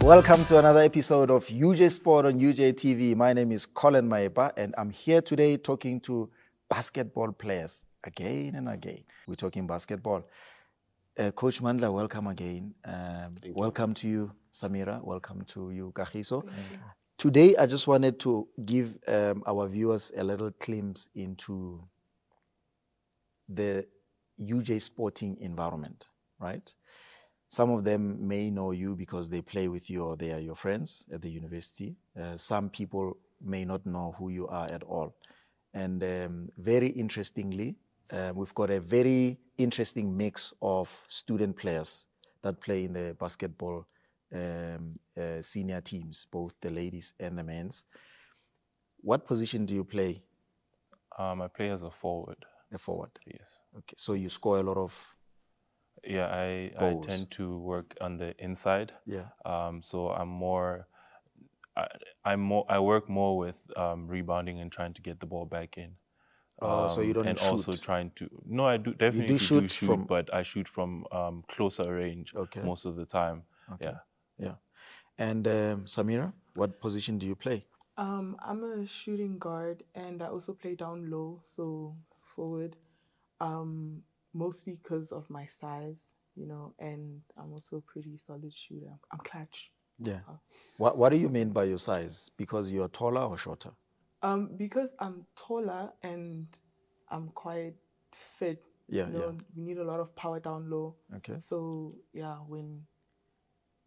Welcome to another episode of UJ Sport on UJTV. My name is Collen Maepa, and I'm here today talking to basketball players again and again. We're talking basketball. Coach Mandla, welcome again. Welcome to you, Samira. Welcome to you, Kagiso. Today, I just wanted to give our viewers a little glimpse into the UJ sporting environment, right? Some of them may know you because they play with you or they are your friends at the university. Some people may not know who you are at all. And very interestingly, we've got a very interesting mix of student players that play in the basketball senior teams, both the ladies and the men's. What position do you play? I play as a forward. A forward? Yes. Okay, so you score a lot of... Yeah, I tend to work on the inside. Yeah. So I work more with rebounding and trying to get the ball back in. So you don't and shoot? Also trying to... No, I do definitely do shoot but I shoot from closer range most of the time. Okay. Yeah. And Samira, what position do you play? I'm a shooting guard and I also play down low, so forward. Mostly because of my size, and I'm also a pretty solid shooter. I'm clutch. Yeah. What do you mean by your size? Because you're taller or shorter? Because I'm taller and I'm quite fit. Yeah, We need a lot of power down low. Okay. So yeah, when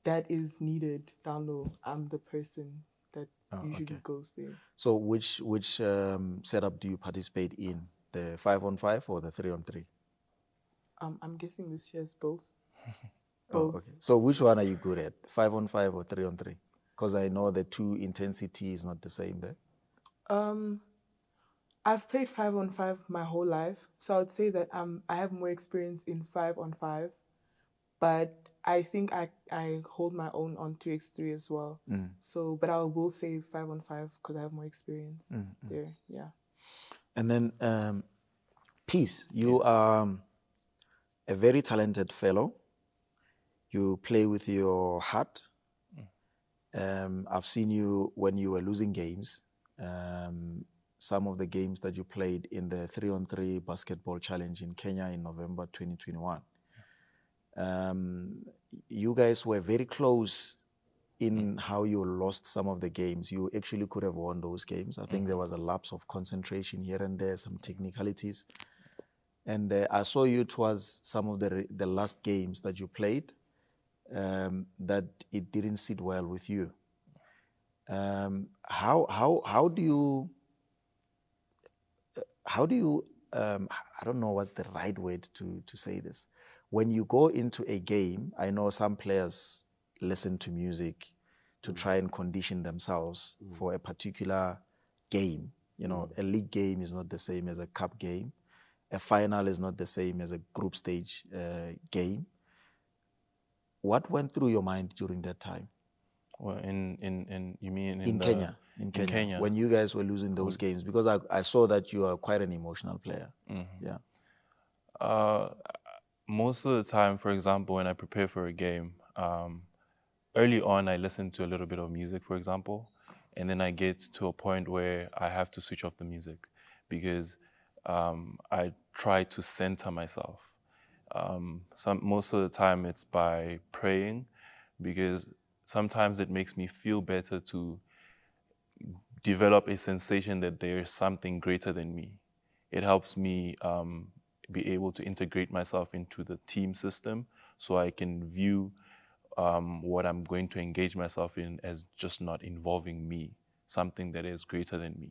that is needed down low, I'm the person that usually goes there. So which setup do you participate in? The 5-on-5 or the 3-on-3? I'm guessing this year's both. Both. Okay. So which one are you good at? 5-on-5 or 3-on-3? Because I know the two intensity is not the same there. I've played 5-on-5 my whole life, so I would say that I have more experience in 5-on-5, but I think I hold my own on 3x3 as well. So, but I will say 5-on-5 because I have more experience there. Yeah. And then, Peace, you are a very talented fellow. You play with your heart. I've seen you when you were losing games. Some of the games that you played in the 3-on-3 basketball challenge in Kenya in November 2021. You guys were very close in how you lost some of the games. You actually could have won those games. I think there was a lapse of concentration here and there, some technicalities. And I saw you towards some of the last games that you played, that it didn't sit well with you. How do you I don't know what's the right way to say this. When you go into a game, I know some players listen to music to try and condition themselves for a particular game. A league game is not the same as a cup game. A final is not the same as a group stage game. What went through your mind during that time? Well, you mean in Kenya? In Kenya, when you guys were losing those games, because I saw that you are quite an emotional player. Yeah. Most of the time, for example, when I prepare for a game, early on I listen to a little bit of music, for example, and then I get to a point where I have to switch off the music because I try to center myself. Most of the time it's by praying, because sometimes it makes me feel better to develop a sensation that there is something greater than me. It helps me be able to integrate myself into the team system so I can view what I'm going to engage myself in as just not involving me, something that is greater than me.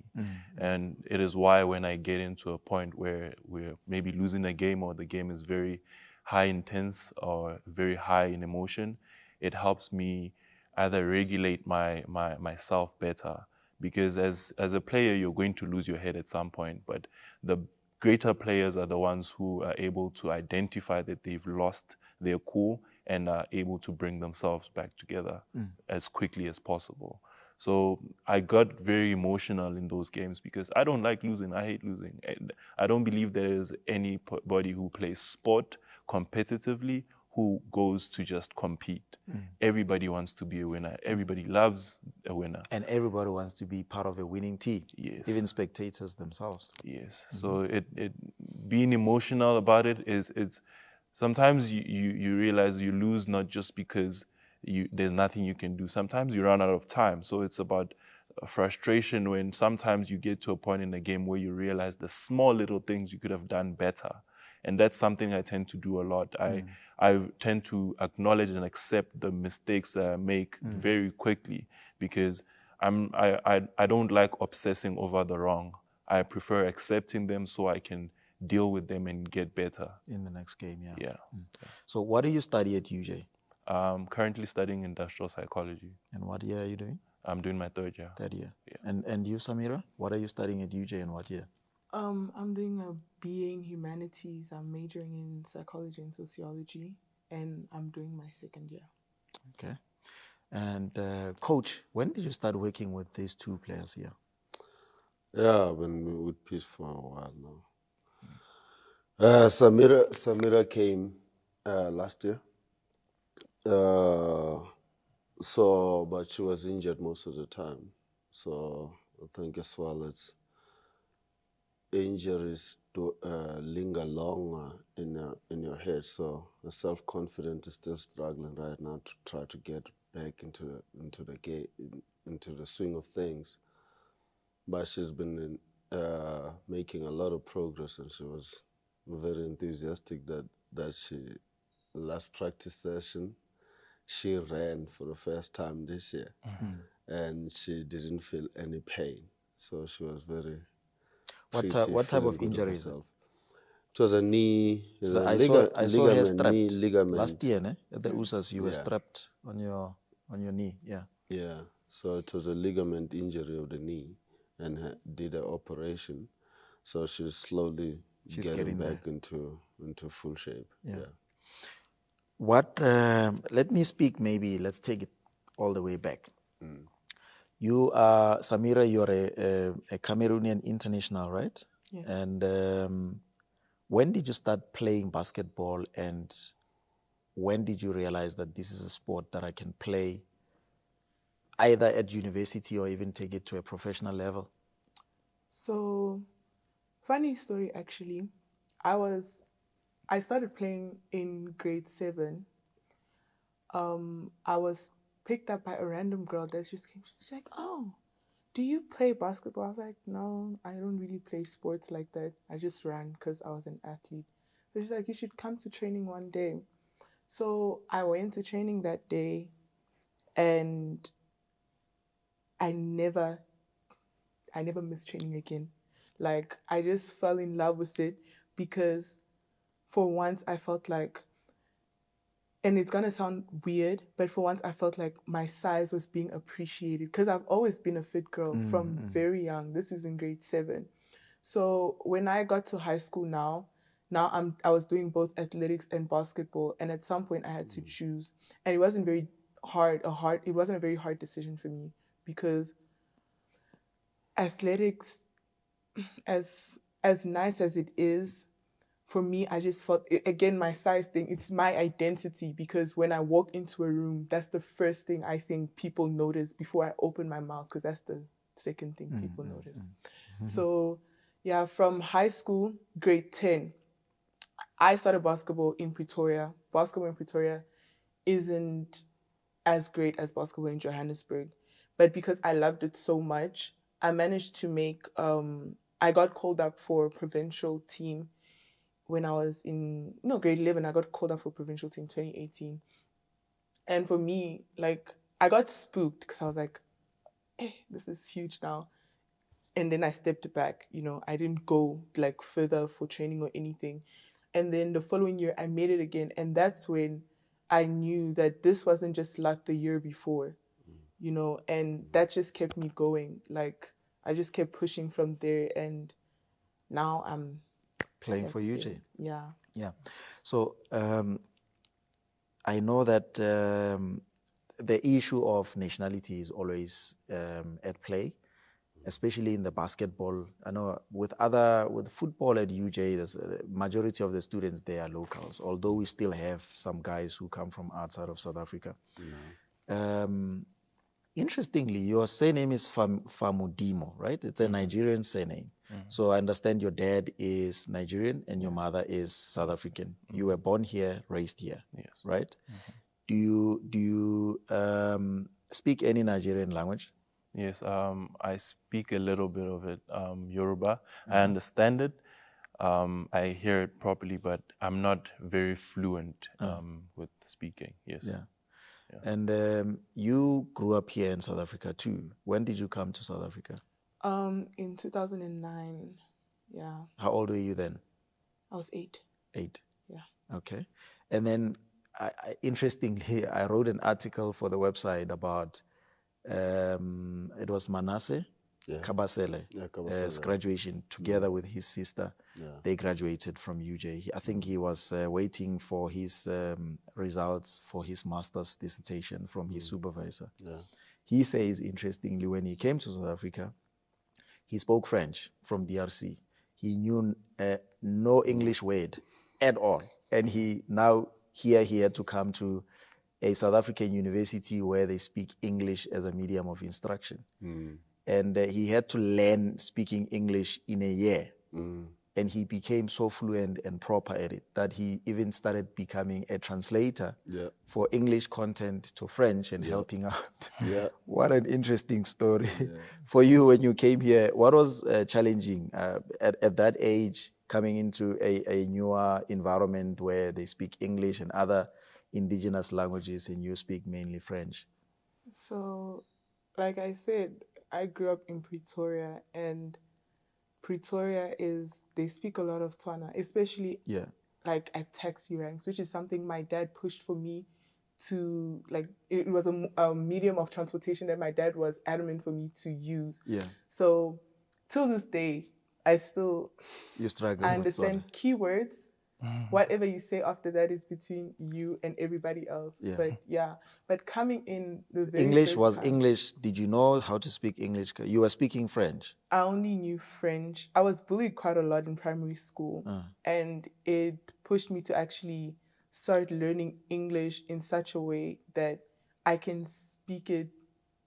And it is why when I get into a point where we're maybe losing a game or the game is very high intense or very high in emotion, it helps me either regulate myself better, because as a player, you're going to lose your head at some point, but the greater players are the ones who are able to identify that they've lost their cool and are able to bring themselves back together as quickly as possible. So I got very emotional in those games because I don't like losing. I hate losing. I don't believe there is anybody who plays sport competitively who goes to just compete. Everybody wants to be a winner. Everybody loves a winner. And everybody wants to be part of a winning team. Yes. Even spectators themselves. Yes. So it being emotional about it it's sometimes you realize you lose not just because there's nothing you can do. Sometimes you run out of time. So it's about frustration when sometimes you get to a point in the game where you realize the small little things you could have done better. And that's something I tend to do a lot. I tend to acknowledge and accept the mistakes that I make very quickly, because I don't like obsessing over the wrong. I prefer accepting them so I can deal with them and get better. In the next game, yeah. Yeah. So what do you study at UJ? I'm currently studying industrial psychology. And what year are you doing? I'm doing my third year. Third year. Yeah. And you, Samira, what are you studying at UJ and what year? I'm doing a BA in humanities. I'm majoring in psychology and sociology, and I'm doing my second year. Okay. And coach, when did you start working with these two players here? Yeah, I've been with Peace for a while now. Samira came last year. But she was injured most of the time. So I think as well it's injuries to linger longer in your head. So the self-confidence is still struggling right now to try to get back into the game, into the swing of things. But she's been making a lot of progress, and she was very enthusiastic that she, last practice session, she ran for the first time this year, and she didn't feel any pain. So she was very What type of injury is it? It was a knee. So I saw her strapped knee ligament. last year, at the USAs. You were strapped on your knee. Yeah. Yeah. So it was a ligament injury of the knee, and did an operation. So she's slowly getting back into full shape. Yeah. What? Let me speak. Maybe let's take it all the way back. You are Samira. You're a Cameroonian international, right? Yes. And when did you start playing basketball, and when did you realize that this is a sport that I can play either at university or even take it to a professional level? So, funny story actually. I started playing in grade 7. I was picked up by a random girl that just came. She's like, "Oh, do you play basketball?" I was like, "No, I don't really play sports like that. I just ran because I was an athlete." So she's like, "You should come to training one day." So I went to training that day, and I never missed training again. Like, I just fell in love with it because for once I felt like, and it's gonna sound weird, but for once I felt like my size was being appreciated, because I've always been a fit girl from very young. This is in grade 7. So when I got to high school now I was doing both athletics and basketball, and at some point I had to choose, and it wasn't very hard. It wasn't a very hard decision for me, because athletics, as nice as it is, for me, I just felt, again, my size thing, it's my identity, because when I walk into a room, that's the first thing I think people notice before I open my mouth, because that's the second thing people notice. So, yeah, from high school, grade 10, I started basketball in Pretoria. Basketball in Pretoria isn't as great as basketball in Johannesburg, but because I loved it so much, I managed to make, I got called up for a provincial team when I was in grade 11. I got called up for provincial team 2018. And for me, like, I got spooked because I was like, this is huge now. And then I stepped back, I didn't go like further for training or anything. And then the following year I made it again. And that's when I knew that this wasn't just like the year before, and that just kept me going. Like, I just kept pushing from there, and now I'm playing for UJ. Yeah. So I know that the issue of nationality is always at play, especially in the basketball. I know with football at UJ, there's a majority of the students there are locals, although we still have some guys who come from outside of South Africa. Interestingly, your surname is Famudimo, right? It's a Nigerian surname. So I understand your dad is Nigerian and your mother is South African. You were born here, raised here, Yes. right? Do you speak any Nigerian language? Yes, I speak a little bit of it, Yoruba. I understand it. I hear it properly, but I'm not very fluent with speaking. Yes. Yeah. And you grew up here in South Africa too. When did you come to South Africa? In 2009. Yeah. How old were you then? I was 8. 8. Yeah. Okay. And then, interestingly, I wrote an article for the website about it was Manasseh Kabasele's graduation together with his sister. They graduated from UJ. I think he was waiting for his results for his master's dissertation from his supervisor. He says, interestingly, when he came to South Africa, he spoke French from DRC. He knew no English word at all. And he had to come to a South African university where they speak English as a medium of instruction. And he had to learn speaking English in a year. And he became so fluent and proper at it that he even started becoming a translator for English content to French and helping out. What an interesting story. For you, when you came here, what was challenging at that age, coming into a newer environment where they speak English and other indigenous languages and you speak mainly French? So, like I said, I grew up in Pretoria, and Pretoria they speak a lot of Tswana, especially like at taxi ranks, which is something my dad pushed for me to, like, it was a medium of transportation that my dad was adamant for me to use. So till this day, I understand keywords. Whatever you say after that is between you and everybody else. But coming in the very English was first time, English. Did you know how to speak English? You were speaking French. I only knew French. I was bullied quite a lot in primary school, and it pushed me to actually start learning English in such a way that I can speak it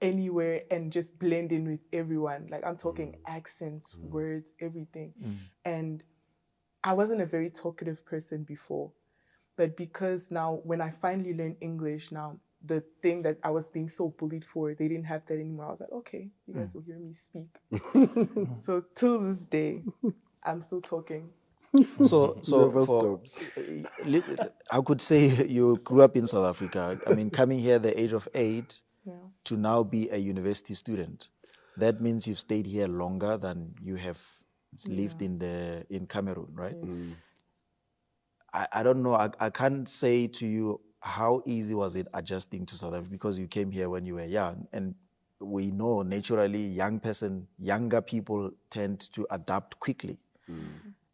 anywhere and just blend in with everyone. Like, I'm talking accents, words, everything. And I wasn't a very talkative person before, but because now when I finally learned English, now the thing that I was being so bullied for, they didn't have that anymore. I was like, okay, you guys will hear me speak. So till this day, I'm still talking. So Never stops. I could say you grew up in South Africa. I mean, coming here at the age of 8 to now be a university student, that means you've stayed here longer than you have lived in Cameroon, right? I don't know. I can't say to you how easy was it adjusting to South Africa, because you came here when you were young, and we know naturally younger people tend to adapt quickly.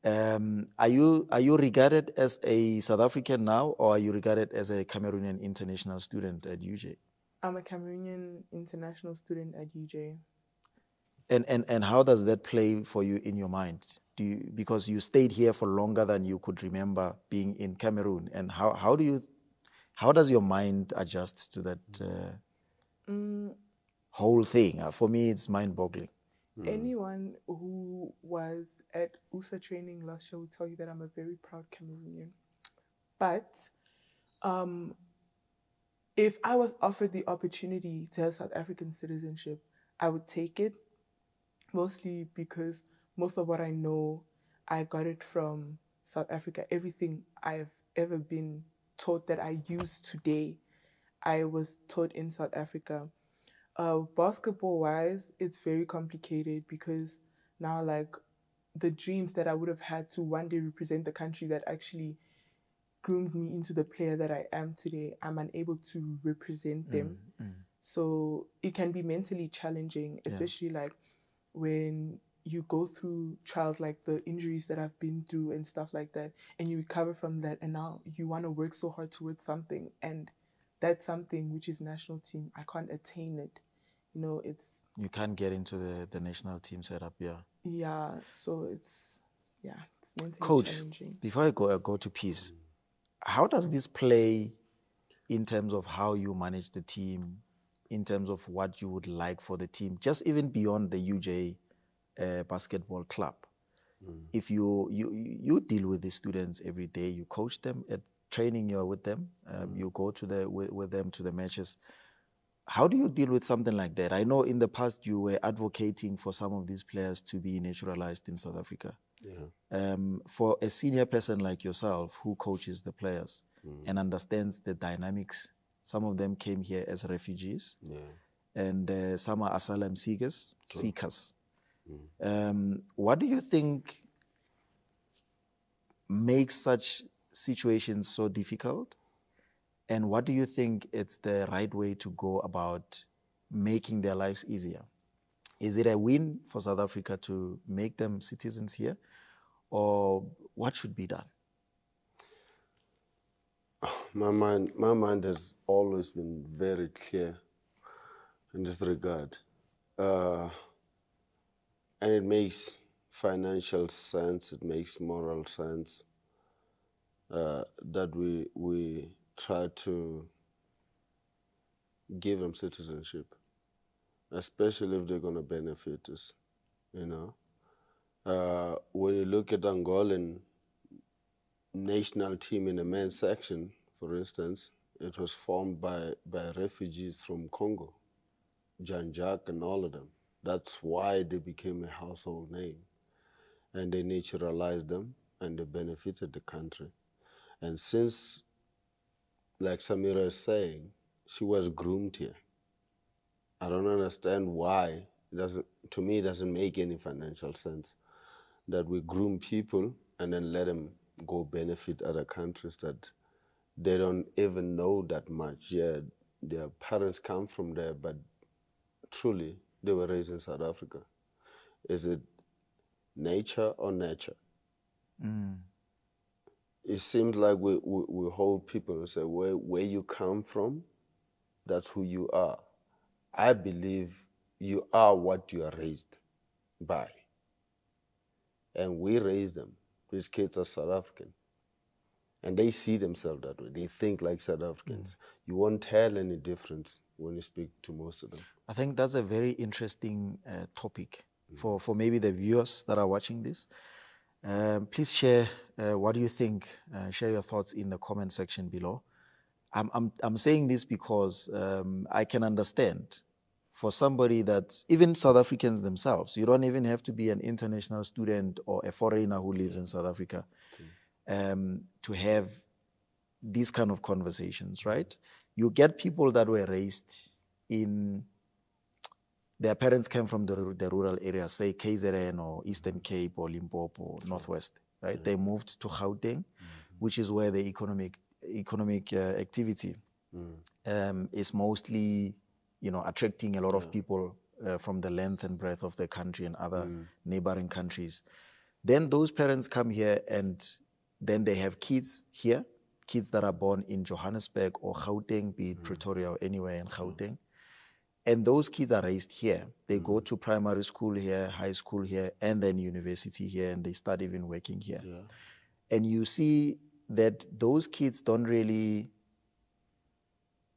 Are you regarded as a South African now, or are you regarded as a Cameroonian international student at UJ? I'm a Cameroonian international student at UJ. And how does that play for you in your mind? Because you stayed here for longer than you could remember being in Cameroon, and how does your mind adjust to that whole thing? For me, it's mind-boggling. Anyone who was at USA training last year will tell you that I'm a very proud Cameroonian. But if I was offered the opportunity to have South African citizenship, I would take it, mostly because most of what I know, I got it from South Africa. Everything I've ever been taught that I use today, I was taught in South Africa. Basketball-wise, it's very complicated because now, like, the dreams that I would have had to one day represent the country that actually groomed me into the player that I am today, I'm unable to represent them. So it can be mentally challenging, especially like when you go through trials like the injuries that I've been through and stuff like that, and you recover from that, and now you want to work so hard towards something, and that's something which is national team. I can't attain it. it's You can't get into the national team setup, yeah. so it's mentally Coach, challenging. before I go to Peace, how does this play in terms of how you manage the team, in terms of what you would like for the team, just even beyond the UJ basketball club? If you deal with these students every day, you coach them at training, you're with them, you go to with them to the matches. How do you deal with something like that? I know in the past you were advocating for some of these players to be naturalized in South Africa. Yeah. For a senior person like yourself who coaches the players and understands the dynamics, some of them came here as refugees, and some are asylum seekers. What do you think makes such situations so difficult? And what do you think it's the right way to go about making their lives easier? Is it a win for South Africa to make them citizens here? Or what should be done? My mind has always been very clear in this regard. And it makes financial sense, it makes moral sense that we try to give them citizenship, especially if they're going to benefit us, When you look at Angolan national team in the men's section, for instance, it was formed by refugees from Congo, Jean-Jacques and all of them. That's why they became a household name. And they naturalized them and they benefited the country. And since, like Samira is saying, she was groomed here. I don't understand why. To me, it doesn't make any financial sense that we groom people and then let them go benefit other countries that they don't even know that much. Yeah, their parents come from there, but truly, they were raised in South Africa. Is it nature or nurture? It seems like we hold people and say, where you come from, that's who you are. I believe you are what you are raised by. And we raise them. These kids are South African. And they see themselves that way. They think like South Africans. You won't tell any difference when you speak to most of them. I think that's a very interesting topic for maybe the viewers that are watching this. Please share what do you think. Share your thoughts in the comment section below. I'm saying this because I can understand for somebody that's even South Africans themselves. You don't even have to be an international student or a foreigner who lives in South Africa to have these kind of conversations, right? You get people that were raised in, their parents came from the rural areas, say KZN or Eastern Cape or Limpopo or Northwest, right? They moved to Gauteng, which is where the economic activity is mostly, attracting a lot of people from the length and breadth of the country and other neighboring countries. Then those parents come here and then they have kids here, kids that are born in Johannesburg or Gauteng, be it Pretoria or anywhere in Gauteng. And those kids are raised here. They go to primary school here, high school here, and then university here, and they start even working here. And you see that those kids don't really,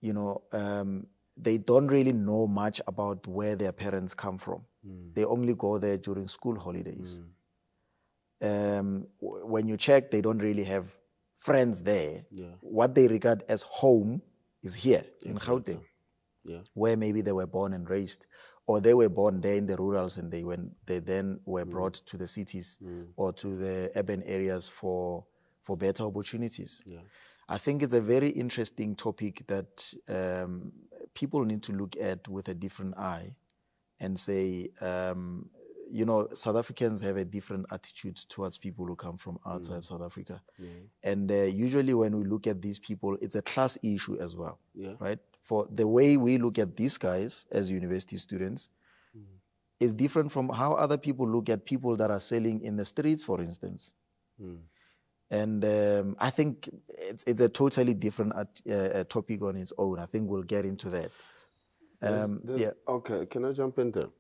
they don't really know much about where their parents come from. They only go there during school holidays. When you check, they don't really have friends there. What they regard as home is here in Gauteng, where maybe they were born and raised, or they were born there in the rurals and they then were brought to the cities or to the urban areas for better opportunities. I think it's a very interesting topic that people need to look at with a different eye and say, South Africans have a different attitude towards people who come from outside South Africa. And usually when we look at these people, it's a class issue as well, right? For the way we look at these guys as university students is different from how other people look at people that are selling in the streets, for instance. And I think it's a totally different topic on its own. I think we'll get into that. Yeah. Okay, can I jump in there?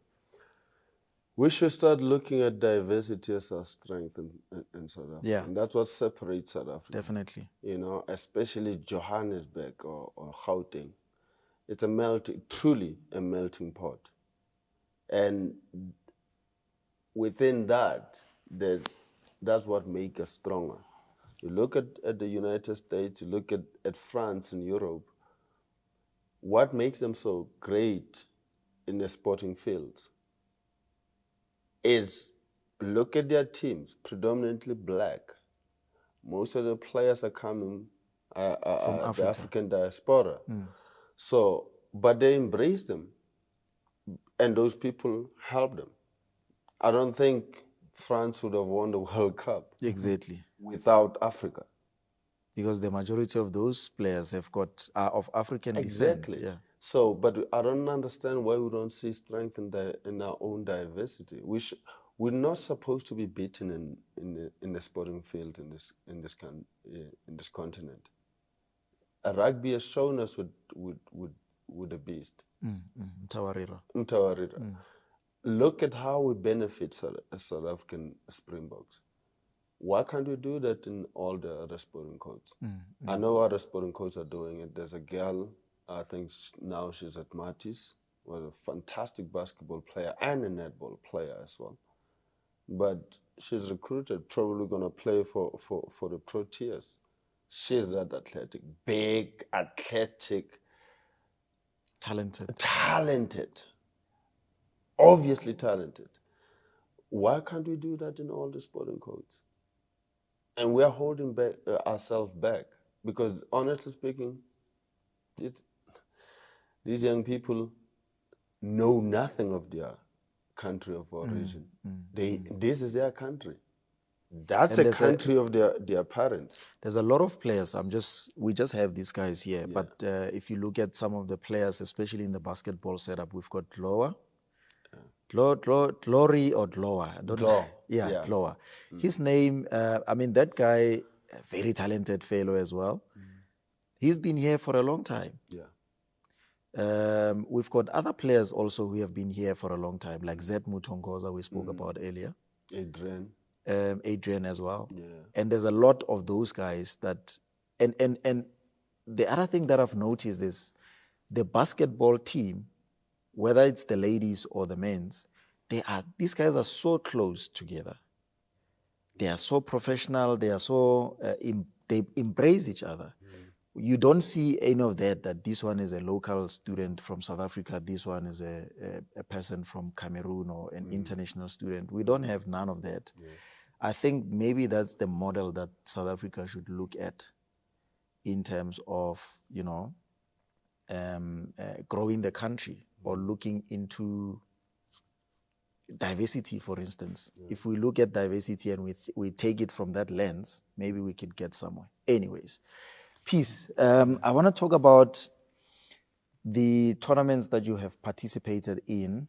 We should start looking at diversity as our strength in South Africa. Yeah. And that's what separates South Africa. Definitely. You know, especially Johannesburg or Gauteng. It's truly a melting pot. And within that, that's what makes us stronger. You look at the United States, you look at France and Europe, what makes them so great in the sporting fields is look at their teams, predominantly black. Most of the players are coming from the African diaspora. So, but they embrace them, and those people help them. I don't think France would have won the World Cup Exactly. without Africa. Because the majority of those players are of African descent. Exactly. Yeah. So, but I don't understand why we don't see strength in our own diversity. We're not supposed to be beaten in the sporting field in this continent. Rugby has shown us with the beast. Mtawarira. Look at how we benefit South African Springboks. Why can't we do that in all the other sporting codes? I know other sporting codes are doing it. There's a girl, I think now she's at Matis, was a fantastic basketball player and a netball player as well. But she's recruited, probably going to play for the Proteas. She's that athletic, big, athletic. Talented. Obviously talented. Why can't we do that in all the sporting codes? And we're holding back ourselves back because, honestly speaking, these young people know nothing of their country of origin. This is their country. That's the country of their parents. There's a lot of players. We just have these guys here. Yeah. But if you look at some of the players, especially in the basketball setup, we've got Glory or Glower. I don't know. Yeah, Glower. His name, that guy, a very talented fellow as well. He's been here for a long time. Yeah. We've got other players also who have been here for a long time, like Zed Mutongoza we spoke about earlier. Adrian as well. Yeah. And there's a lot of those guys that, and the other thing that I've noticed is the basketball team, whether it's the ladies or the men's, these guys are so close together. They are so professional. They are so, they embrace each other. You don't see any of that this one is a local student from South Africa, this one is a person from Cameroon or an international student. We don't have none of that. Yeah. I think maybe that's the model that South Africa should look at in terms of, growing the country or looking into diversity, for instance. Yeah. If we look at diversity and we take it from that lens, maybe we could get somewhere. Anyways. Peace. I want to talk about the tournaments that you have participated in.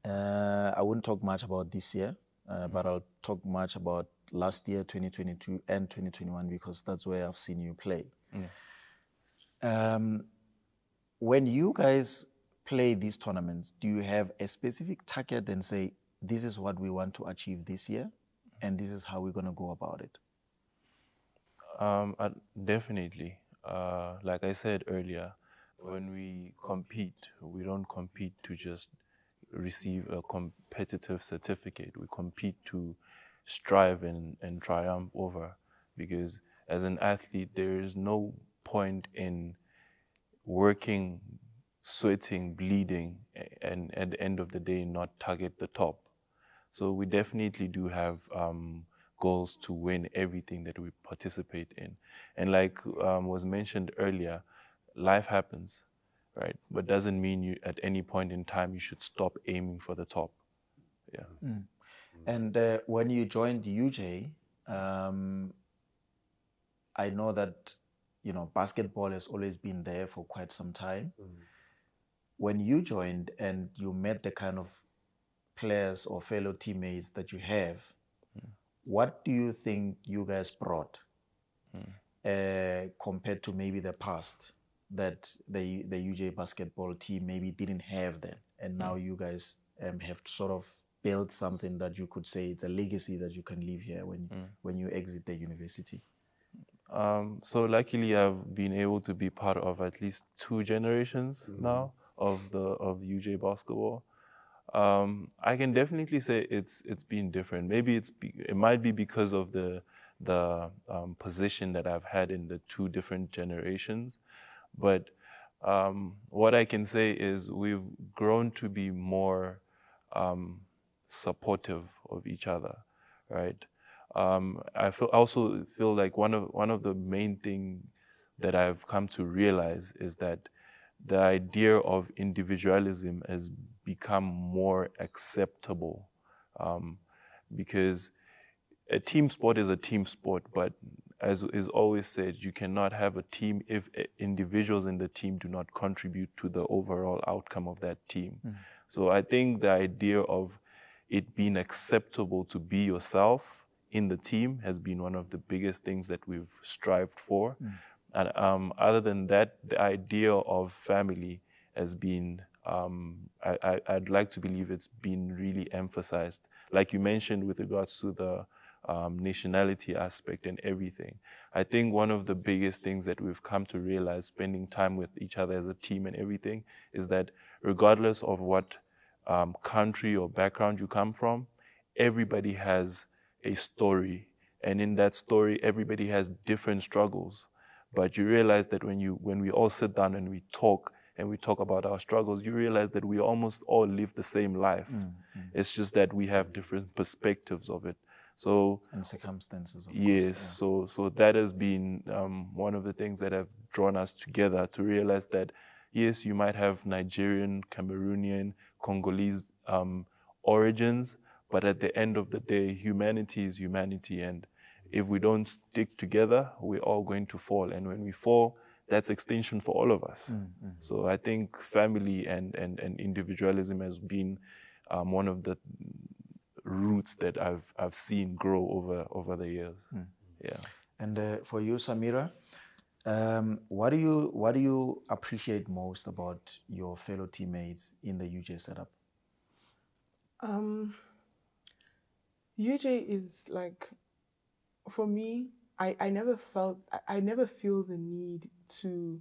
I wouldn't talk much about this year, but I'll talk much about last year, 2022 and 2021, because that's where I've seen you play. Yeah. When you guys play these tournaments, do you have a specific target and say, this is what we want to achieve this year, and this is how we're going to go about it? Definitely. Like I said earlier, when we compete, we don't compete to just receive a competitive certificate. We compete to strive and triumph over, because as an athlete, there is no point in working, sweating, bleeding, and at the end of the day, not target the top. So we definitely do have goals to win everything that we participate in. And like was mentioned earlier, life happens, right? But doesn't mean you at any point in time you should stop aiming for the top. Yeah. And when you joined UJ, I know that basketball has always been there for quite some time. When you joined and you met the kind of players or fellow teammates that you have, what do you think you guys brought compared to maybe the past? that the UJ basketball team maybe didn't have then, and now you guys have sort of built something that you could say it's a legacy that you can leave here when you exit the university? So luckily, I've been able to be part of at least 2 generations now of UJ basketball. I can definitely say it's been different. Maybe it might be because of the position that I've had in the 2 different generations, but what I can say is we've grown to be more supportive of each other, right? I also feel like one of the main things that I've come to realize is that the idea of individualism has become more acceptable, because a team sport is a team sport, but as is always said, you cannot have a team if individuals in the team do not contribute to the overall outcome of that team. So I think the idea of it being acceptable to be yourself in the team has been one of the biggest things that we've strived for. And other than that, the idea of family has been, I'd like to believe it's been really emphasized. Like you mentioned with regards to the nationality aspect and everything. I think one of the biggest things that we've come to realize spending time with each other as a team and everything is that regardless of what country or background you come from, everybody has a story. And in that story, everybody has different struggles. But you realize that when we all sit down and we talk about our struggles, you realize that we almost all live the same life. It's just that we have different perspectives of it. So and circumstances, of yes, course, so that has been one of the things that have drawn us together to realize that yes, you might have Nigerian, Cameroonian, Congolese origins, but at the end of the day, humanity is humanity, and if we don't stick together, we're all going to fall, and when we fall, that's extinction for all of us. So I think family and individualism has been one of the roots that I've seen grow over the years. Yeah. And for you, Samira, what do you appreciate most about your fellow teammates in the UJ setup? UJ is like, for me, I never feel the need to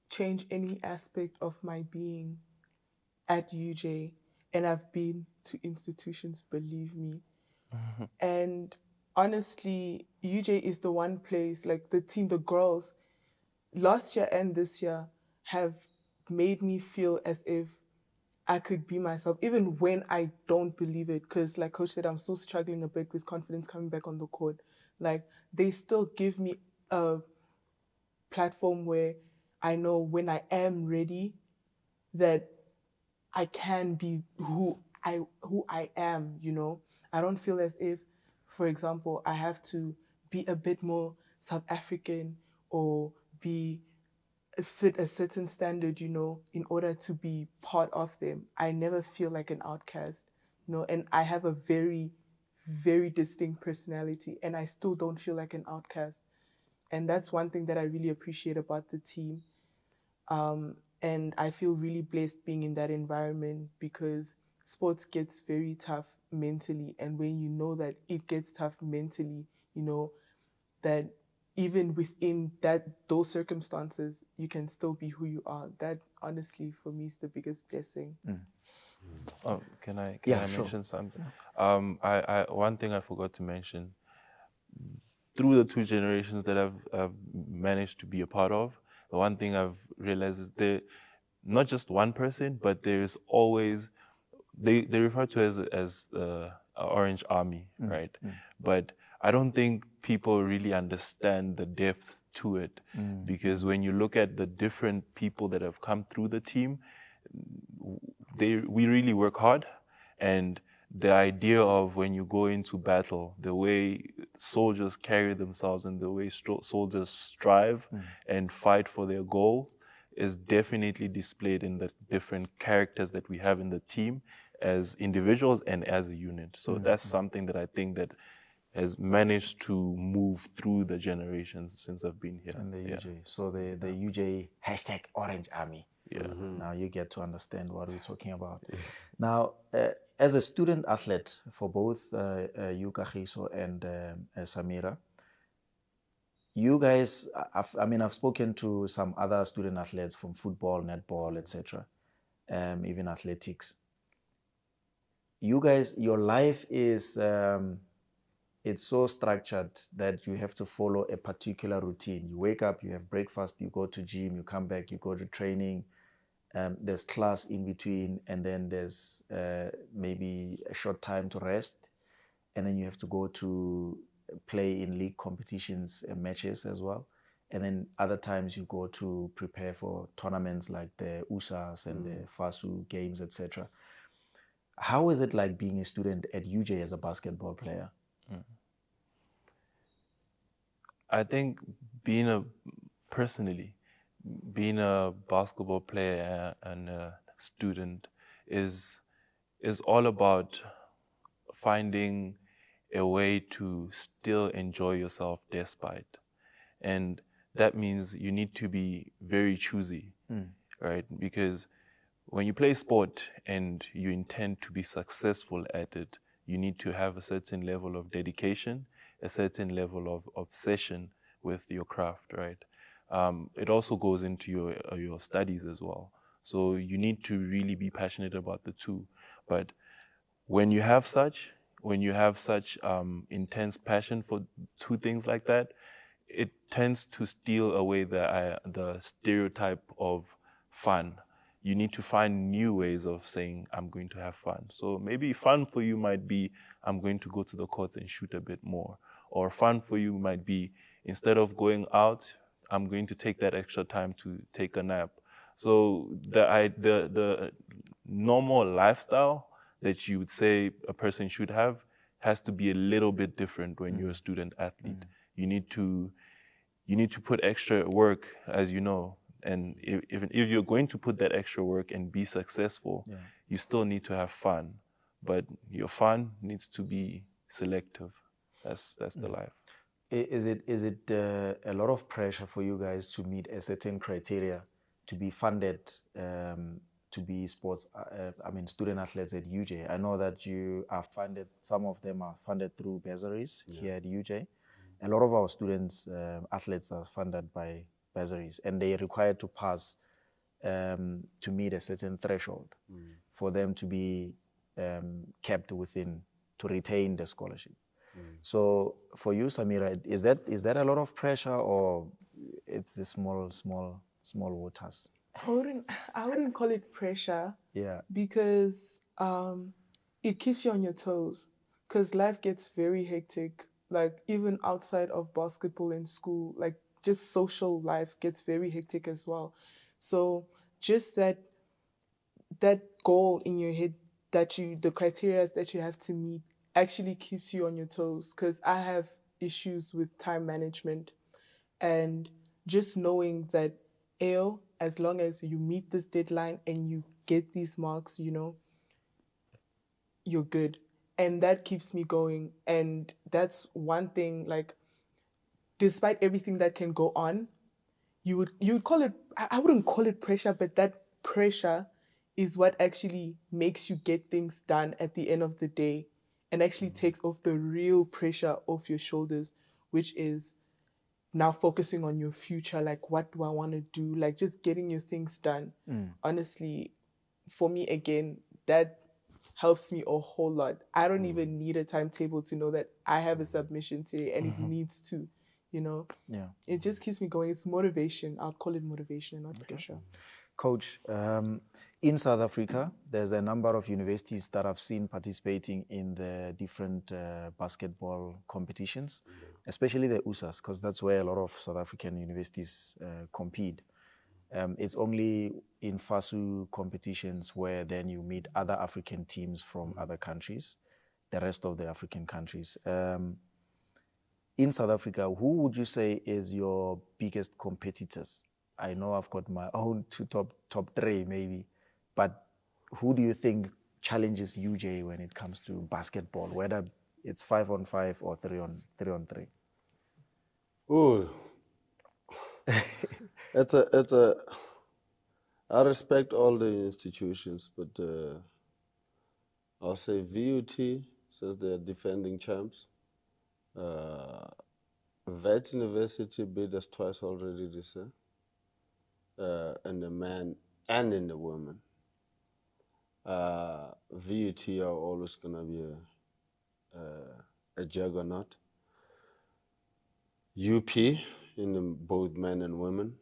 change any aspect of my being at UJ, and I've been to institutions, believe me. And honestly, UJ is the one place, like the team, the girls, last year and this year have made me feel as if I could be myself, even when I don't believe it. Because like Coach said, I'm still struggling a bit with confidence coming back on the court. Like, they still give me a platform where I know when I am ready that I can be who I am, you know. I don't feel as if, for example, I have to be a bit more South African or fit a certain standard, you know, in order to be part of them. I never feel like an outcast, you know, and I have a very, very distinct personality, and I still don't feel like an outcast. And that's one thing that I really appreciate about the team. And I feel really blessed being in that environment, because sports gets very tough mentally. And when you know that it gets tough mentally, you know, that even within those circumstances, you can still be who you are. That honestly, for me, is the biggest blessing. Can I sure. mention something? I one thing I forgot to mention. Through the 2 generations that I've managed to be a part of, the one thing I've realized is there, not just one person, but there's always, they refer to as Orange Army, right? But I don't think people really understand the depth to it, because when you look at the different people that have come through the team, we really work hard, and the idea of when you go into battle, the way soldiers carry themselves and the way soldiers strive and fight for their goal is definitely displayed in the different characters that we have in the team as individuals and as a unit. So that's something that I think that has managed to move through the generations since I've been here. And the UJ. So the UJ hashtag Orange Army. Yeah. Now you get to understand what we're talking about. Now, as a student athlete for both you, Kagiso, and Samira, you guys, I've spoken to some other student athletes from football, netball, etc., even athletics. You guys, your life is, it's so structured that you have to follow a particular routine. You wake up, you have breakfast, you go to gym, you come back, you go to training. There's class in between, and then there's maybe a short time to rest, and then you have to go to play in league competitions and matches as well. And then other times you go to prepare for tournaments like the USAs and the FASU games, etc. How is it like being a student at UJ as a basketball player? I think personally, being a basketball player and a student is all about finding a way to still enjoy yourself despite. And that means you need to be very choosy, right? Because when you play sport and you intend to be successful at it, you need to have a certain level of dedication, a certain level of obsession with your craft, right? It also goes into your studies as well. So you need to really be passionate about the two. But when you have such intense passion for two things like that, it tends to steal away the stereotype of fun. You need to find new ways of saying, I'm going to have fun. So maybe fun for you might be, I'm going to go to the courts and shoot a bit more. Or fun for you might be, instead of going out, I'm going to take that extra time to take a nap. So the normal lifestyle that you would say a person should have has to be a little bit different when you're a student athlete. You need to put extra work, as you know, and if you're going to put that extra work and be successful, you still need to have fun, but your fun needs to be selective. That's the life. Is it a lot of pressure for you guys to meet a certain criteria to be funded to be student athletes at UJ? I know that you are funded, some of them are funded through bursaries here at UJ. A lot of our students, athletes, are funded by bursaries, and they are required to pass to meet a certain threshold for them to be kept within, to retain the scholarship. So for you, Samira, is that a lot of pressure, or it's the small waters? I wouldn't call it pressure. Yeah. Because it keeps you on your toes. Because life gets very hectic. Like even outside of basketball and school, like just social life gets very hectic as well. So just that goal in your head, the criteria that you have to meet, actually keeps you on your toes. Because I have issues with time management, and just knowing that as long as you meet this deadline and you get these marks, you're good. And that keeps me going. And that's one thing, like, despite everything that can go on, you would call it, I wouldn't call it pressure, but that pressure is what actually makes you get things done at the end of the day, and actually takes off the real pressure off your shoulders, which is now focusing on your future. Like, what do I want to do? Like, just getting your things done. Honestly, for me, again, that helps me a whole lot. I don't even need a timetable to know that I have a submission today and it needs to, Yeah. It just keeps me going. It's motivation. I'll call it motivation, not pressure. Coach, in South Africa, there's a number of universities that I've seen participating in the different basketball competitions, especially the USAs, because that's where a lot of South African universities compete. It's only in FASU competitions where then you meet other African teams from other countries, the rest of the African countries. In South Africa, who would you say is your biggest competitors? I know I've got my own top three maybe, but who do you think challenges UJ when it comes to basketball, whether it's 5-on-5 or 3-on-3? Ooh, I respect all the institutions, but I'll say VUT says they're defending champs. Vet University beat us twice already this year, in the men and in the women. VUT are always gonna be a juggernaut. UP in both men and women.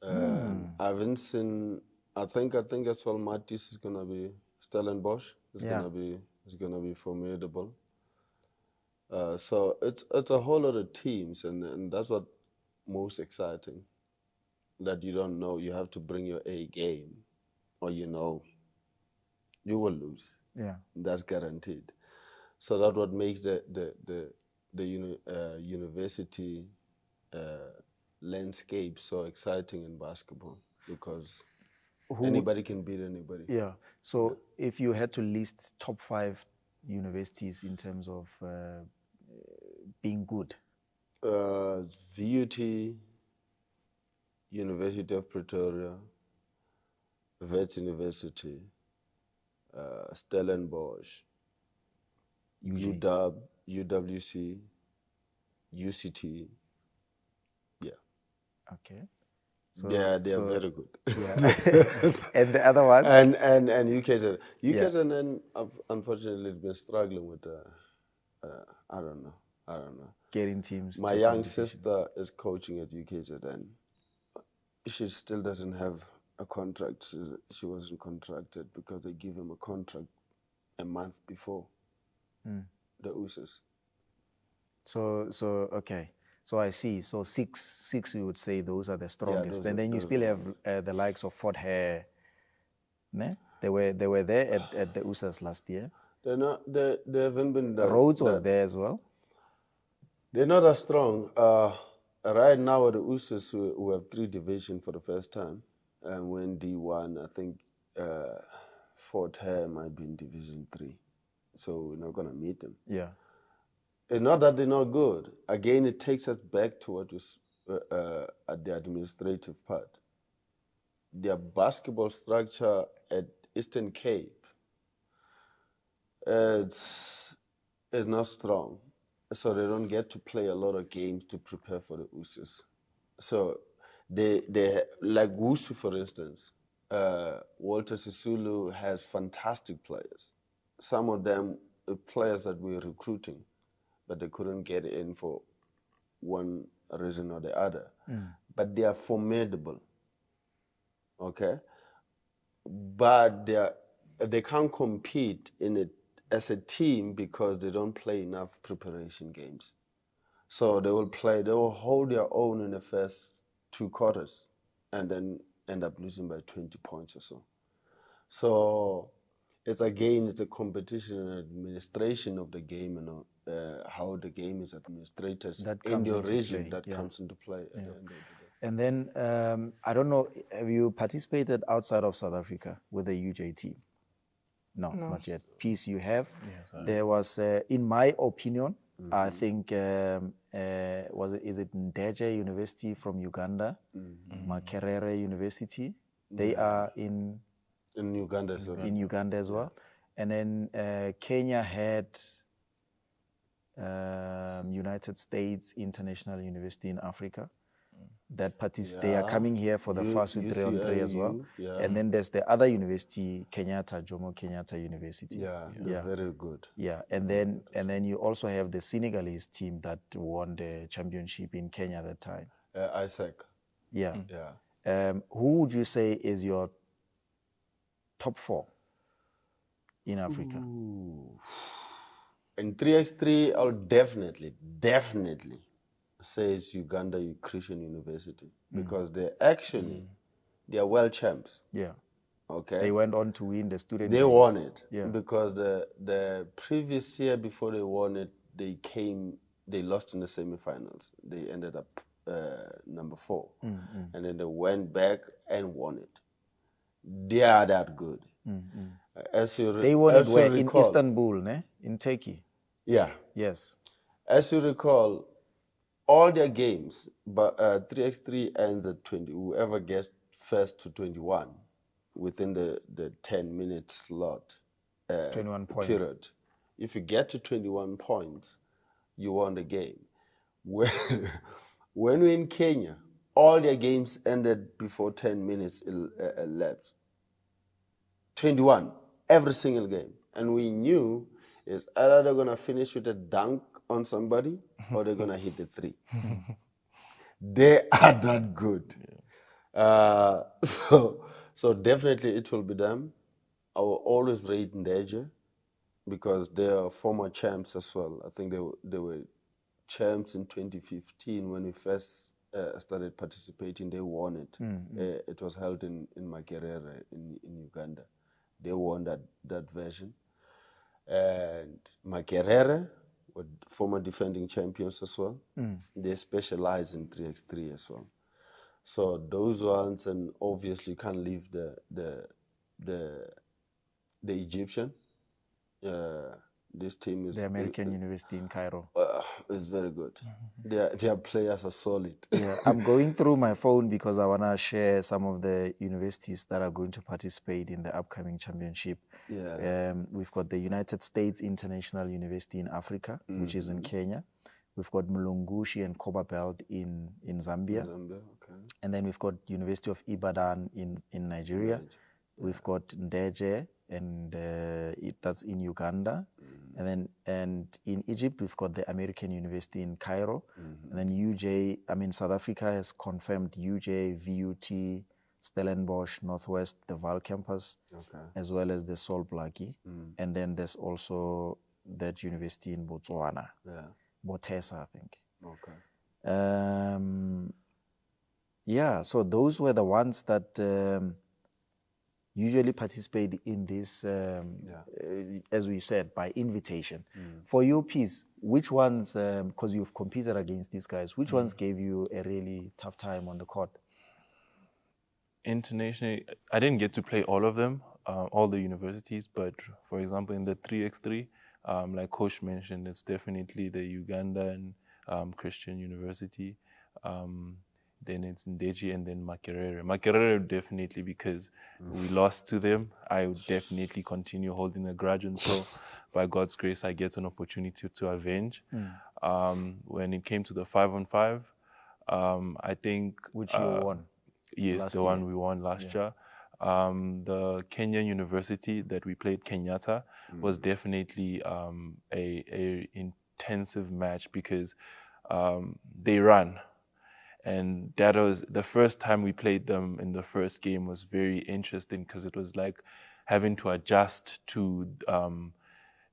I haven't seen. I think as well. Mattis is gonna be Stellenbosch. It's gonna be formidable. So it's a whole lot of teams, and that's what most exciting. That you don't know, you have to bring your A game, or you will lose. Yeah, that's guaranteed. So that's what makes the university landscape so exciting in basketball, because anybody can beat anybody. Yeah. So if you had to list top 5 universities in terms of being good, VUT, University of Pretoria, Wits University, Stellenbosch, UW, UWC, UCT. Yeah. okay. So, they are very good. Yeah. And the other one? And UKZN. UKZN, unfortunately, has been struggling with I don't know. Getting teams. My young sister is coaching at UKZN. She still doesn't have a contract. She wasn't contracted because they give him a contract a month before the USAs. So okay. So I see. So six, we would say those are the strongest. And then you still have the likes of Fort Hare. Ne? They were there at the USAs last year. They're not. They haven't been. Rhodes was there as well. They're not as strong. Right now at the USAs, we have 3 divisions for the first time, and when D1, I think Fort Hare might be in Division 3, so we're not gonna meet them. Yeah. It's not that they're not good. Again, it takes us back to what was at the administrative part. Their basketball structure at Eastern Cape, it's not strong. So they don't get to play a lot of games to prepare for the USAs. So they like Wusu, for instance, Walter Sisulu has fantastic players. Some of them are players that we're recruiting, but they couldn't get in for one reason or the other. But they are formidable, okay? But they can't compete in it as a team because they don't play enough preparation games. So they will hold their own in the first 2 quarters and then end up losing by 20 points or so. So it's a competition and administration of the game and how the game is administrated in your region that comes into play. And then, I don't know, have you participated outside of South Africa with the UJ team? No, not yet. Peace, you have. Yes, there was, in my opinion, I think, is it Ndeje University from Uganda, Makerere University? They are in Uganda as well. In Uganda as well. And then Kenya had United States International University in Africa. That they are coming here for the first 3-on-3 as well. Yeah. And then there's the other university, Jomo Kenyatta University. Yeah, very good. Yeah, and then you also have the Senegalese team that won the championship in Kenya at that time. Isaac. Yeah. Who would you say is your top 4 in Africa? Ooh. In 3x3, I'll definitely say it's Uganda Christian University, because they are world champs. Yeah. Okay. They went on to win the student. They won it. Yeah. Because the previous year before they won it, they lost in the semifinals. They ended up number 4. And then they went back and won it. They are that good. They won it where? In Istanbul, in Turkey. Yeah. Yes. As you recall, all their games, but 3x3 ends at 20. Whoever gets first to 21 within the 10-minute slot 21 points. period. If you get to 21 points, you won the game. When we're in Kenya, all their games ended before 10 minutes elapsed. 21, every single game. And we knew it's either they're going to finish with a dunk on somebody or they're going to hit the three. They are that good. So definitely it will be them. I will always rate Ndeje because they are former champs as well. I think they were champs in 2015 when we first started participating. They won it. It was held in Makerere in Uganda. They won that version. And Makerere were former defending champions as well. They specialize in 3x3 as well. So those ones, and obviously you can't leave the Egyptian. This team is The American University in Cairo. It's very good. Their players are solid. Yeah, I'm going through my phone because I want to share some of the universities that are going to participate in the upcoming championship. Yeah. We've got the United States International University in Africa, which is in Kenya. We've got Mulungushi and Copperbelt in Zambia. Okay. And then we've got University of Ibadan in Nigeria. We've got Ndeje, and that's in Uganda. And in Egypt, we've got the American University in Cairo. And then South Africa has confirmed UJ, VUT, Stellenbosch, Northwest, the Val campus, as well as the Sol Blaki. And then there's also that university in Botswana, Botesa, I think. Okay. So those were the ones that usually participate in this, as we said, by invitation. For your piece, which ones, because you've competed against these guys, which ones gave you a really tough time on the court? Internationally, I didn't get to play all of them, all the universities, but for example, in the 3x3, like Coach mentioned, it's definitely the Ugandan Christian University. Then it's Ndeji and then Makerere. Makerere definitely because we lost to them. I would definitely continue holding a grudge until, by God's grace, I get an opportunity to avenge. When it came to the 5-on-5, I think... Which you won? Yes, the one we won last year. The Kenyan University that we played, Kenyatta, was definitely a intensive match because they run. And that was the first time we played them in the first game was very interesting because it was like having to adjust to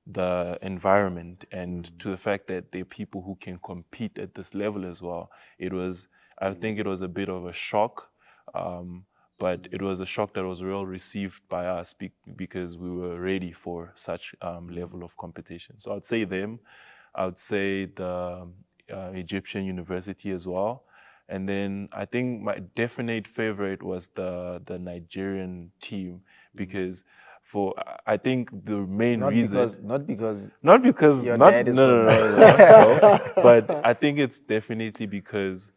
the environment and to the fact that they're people who can compete at this level as well. I think it was a bit of a shock, but it was a shock that was well received by us because we were ready for such level of competition. So I'd say them. I would say the Egyptian University as well. And then I think my definite favorite was the Nigerian team because I think the main reason not because your dad is no, but I think it's definitely because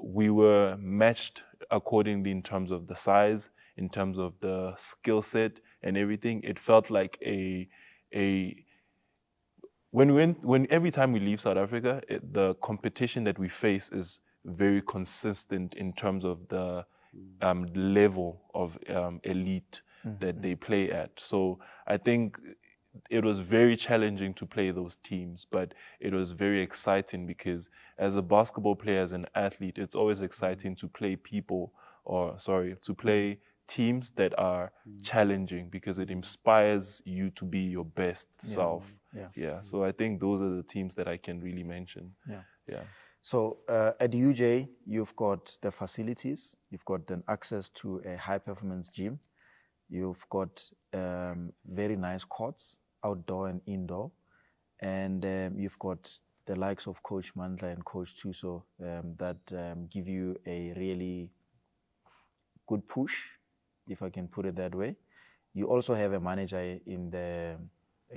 we were matched accordingly in terms of the size, in terms of the skill set and everything. It felt like when every time we leave South Africa, the competition that we face is very consistent in terms of the level of elite that they play at. So I think it was very challenging to play those teams, but it was very exciting because as a basketball player, as an athlete, it's always exciting to play teams that are challenging because it inspires you to be your best self. So I think those are the teams that I can really mention. So at UJ, you've got the facilities, you've got an access to a high-performance gym, you've got very nice courts, outdoor and indoor, and you've got the likes of Coach Mandla and Coach Tuso that give you a really good push, if I can put it that way. You also have a manager in the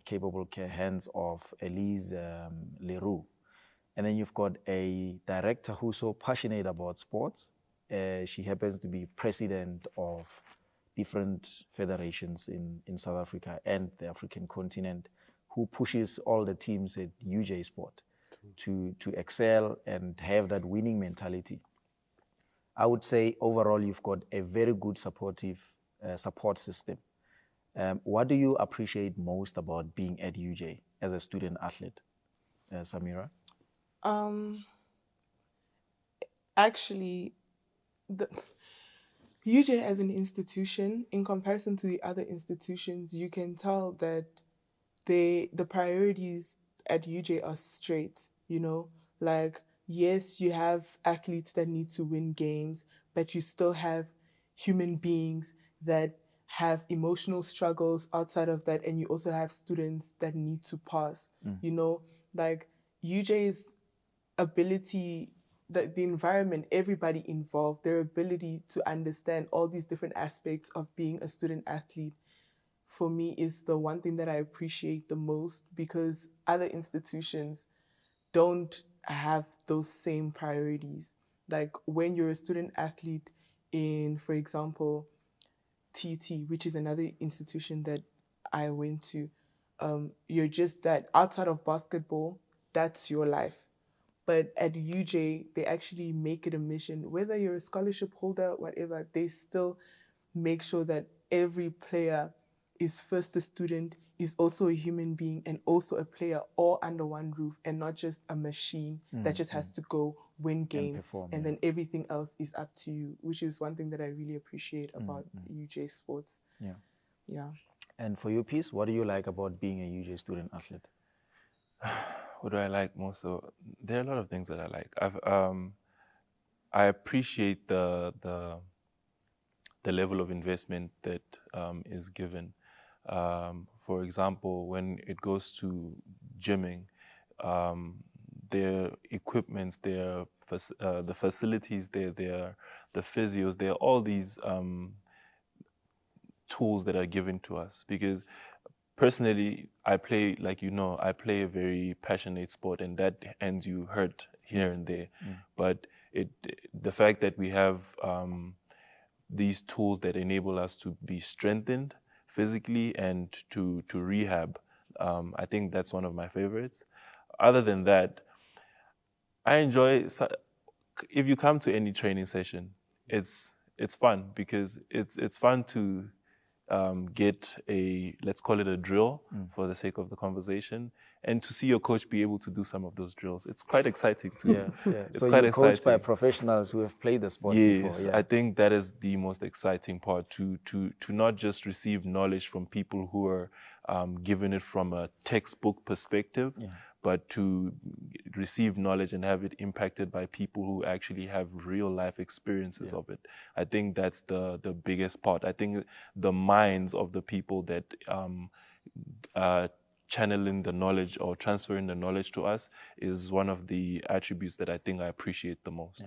capable hands of Elise Leroux. And then you've got a director who's so passionate about sports. She happens to be president of different federations in South Africa and the African continent, who pushes all the teams at UJ Sport to excel and have that winning mentality. I would say overall you've got a very good supportive support system. What do you appreciate most about being at UJ as a student athlete, Samira? Actually, the UJ as an institution, in comparison to the other institutions, you can tell that the priorities at UJ are straight, you know? Like, yes, you have athletes that need to win games, but you still have human beings that have emotional struggles outside of that, and you also have students that need to pass, you know? Like, UJ's ability, the environment, everybody involved, their ability to understand all these different aspects of being a student athlete, for me, is the one thing that I appreciate the most, because other institutions don't have those same priorities. Like when you're a student athlete in, for example, TT, which is another institution that I went to, you're just that outside of basketball, that's your life. But at UJ, they actually make it a mission, whether you're a scholarship holder, whatever, they still make sure that every player is first a student, is also a human being, and also a player, all under one roof, and not just a machine that just has to go win games, perform, and then everything else is up to you, which is one thing that I really appreciate about UJ Sports. Yeah. Yeah. And for you, Peace, what do you like about being a UJ student athlete? What do I like most? So there are a lot of things that I like. I appreciate the level of investment that is given. For example, when it goes to gymming, their equipments, the facilities, the physios, there are all these tools that are given to us. Because personally, I play, like you know, I play a very passionate sport, and that ends you hurt here and there. But the fact that we have these tools that enable us to be strengthened physically and to rehab, I think that's one of my favorites. Other than that, I enjoy, if you come to any training session, it's fun, because it's fun to get a, let's call it a drill for the sake of the conversation, and to see your coach be able to do some of those drills. It's quite exciting too. Yeah. It's So quite you're coached by exciting. professionals who have played the sport Yes, before. Yeah. I think that is the most exciting part, to not just receive knowledge from people who are given it from a textbook perspective, but to receive knowledge and have it impacted by people who actually have real life experiences of it. I think that's the biggest part. I think the minds of the people that channeling the knowledge or transferring the knowledge to us is one of the attributes that I think I appreciate the most.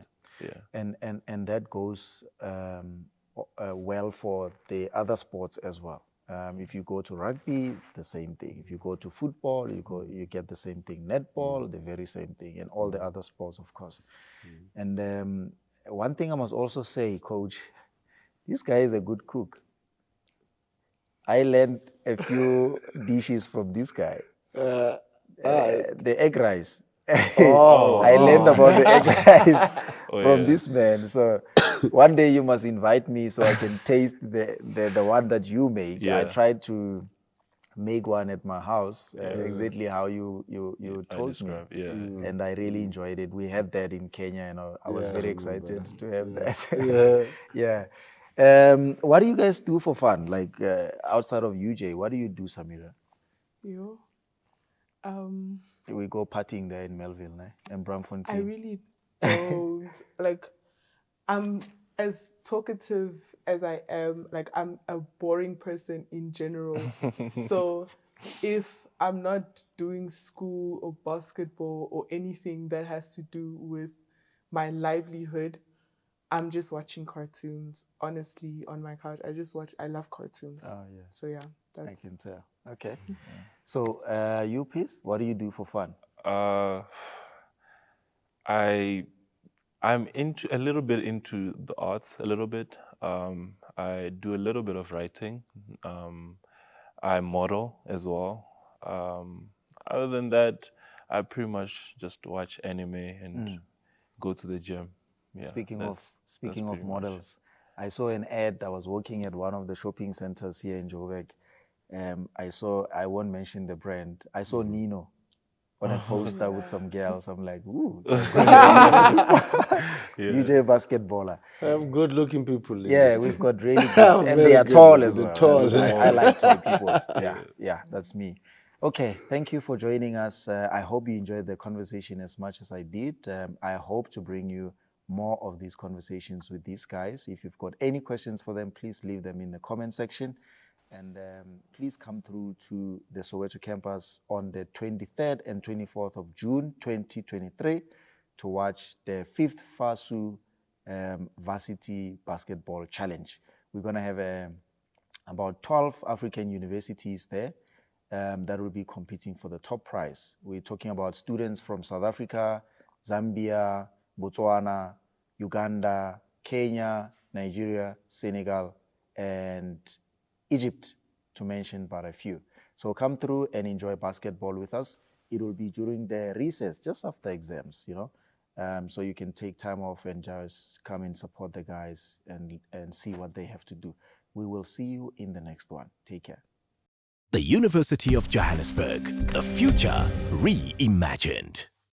And that goes well for the other sports as well. If you go to rugby, it's the same thing. If you go to football, you get the same thing. Netball, the very same thing, and all the other sports, of course. And one thing I must also say, Coach, this guy is a good cook. I learned a few dishes from this guy. The egg rice. I learned about the egg rice from this man. So one day you must invite me so I can taste the one that you make. I tried to make one at my house, exactly how you told me. And I really enjoyed it. We had that in Kenya, and I was very excited to have that. What do you guys do for fun? Like outside of UJ, what do you do, Samira? We go partying there in Melville, and Braamfontein. I really don't. Like, I'm as talkative as I am. Like, I'm a boring person in general. So if I'm not doing school or basketball or anything that has to do with my livelihood, I'm just watching cartoons. Honestly, on my couch, I love cartoons. Oh, yeah. So yeah, I that's. can tell. Okay. So, you, Peace, what do you do for fun? I'm into a little bit into the arts, a little bit. I do a little bit of writing. I model as well. Other than that, I pretty much just watch anime and go to the gym. Yeah. Speaking of pretty much. models, I saw an ad. I was working at one of the shopping centers here in Joburg. I won't mention the brand. I saw Nino on a poster with some girls. I'm like, ooh, UJ basketballer. Good-looking people. Yeah, we've got really good, and they are tall as well. Tall. I like tall people. Yeah, that's me. Okay, thank you for joining us. I hope you enjoyed the conversation as much as I did. I hope to bring you more of these conversations with these guys. If you've got any questions for them, please leave them in the comment section. And please come through to the Soweto campus on the 23rd and 24th of June 2023 to watch the 5th FASU Varsity Basketball Challenge. We're going to have about 12 African universities there that will be competing for the top prize. We're talking about students from South Africa, Zambia, Botswana, Uganda, Kenya, Nigeria, Senegal, and Egypt, to mention but a few. So come through and enjoy basketball with us. It will be during the recess, just after exams, so you can take time off and just come and support the guys and see what they have to do. We will see you in the next one. Take care. The University of Johannesburg, the future reimagined.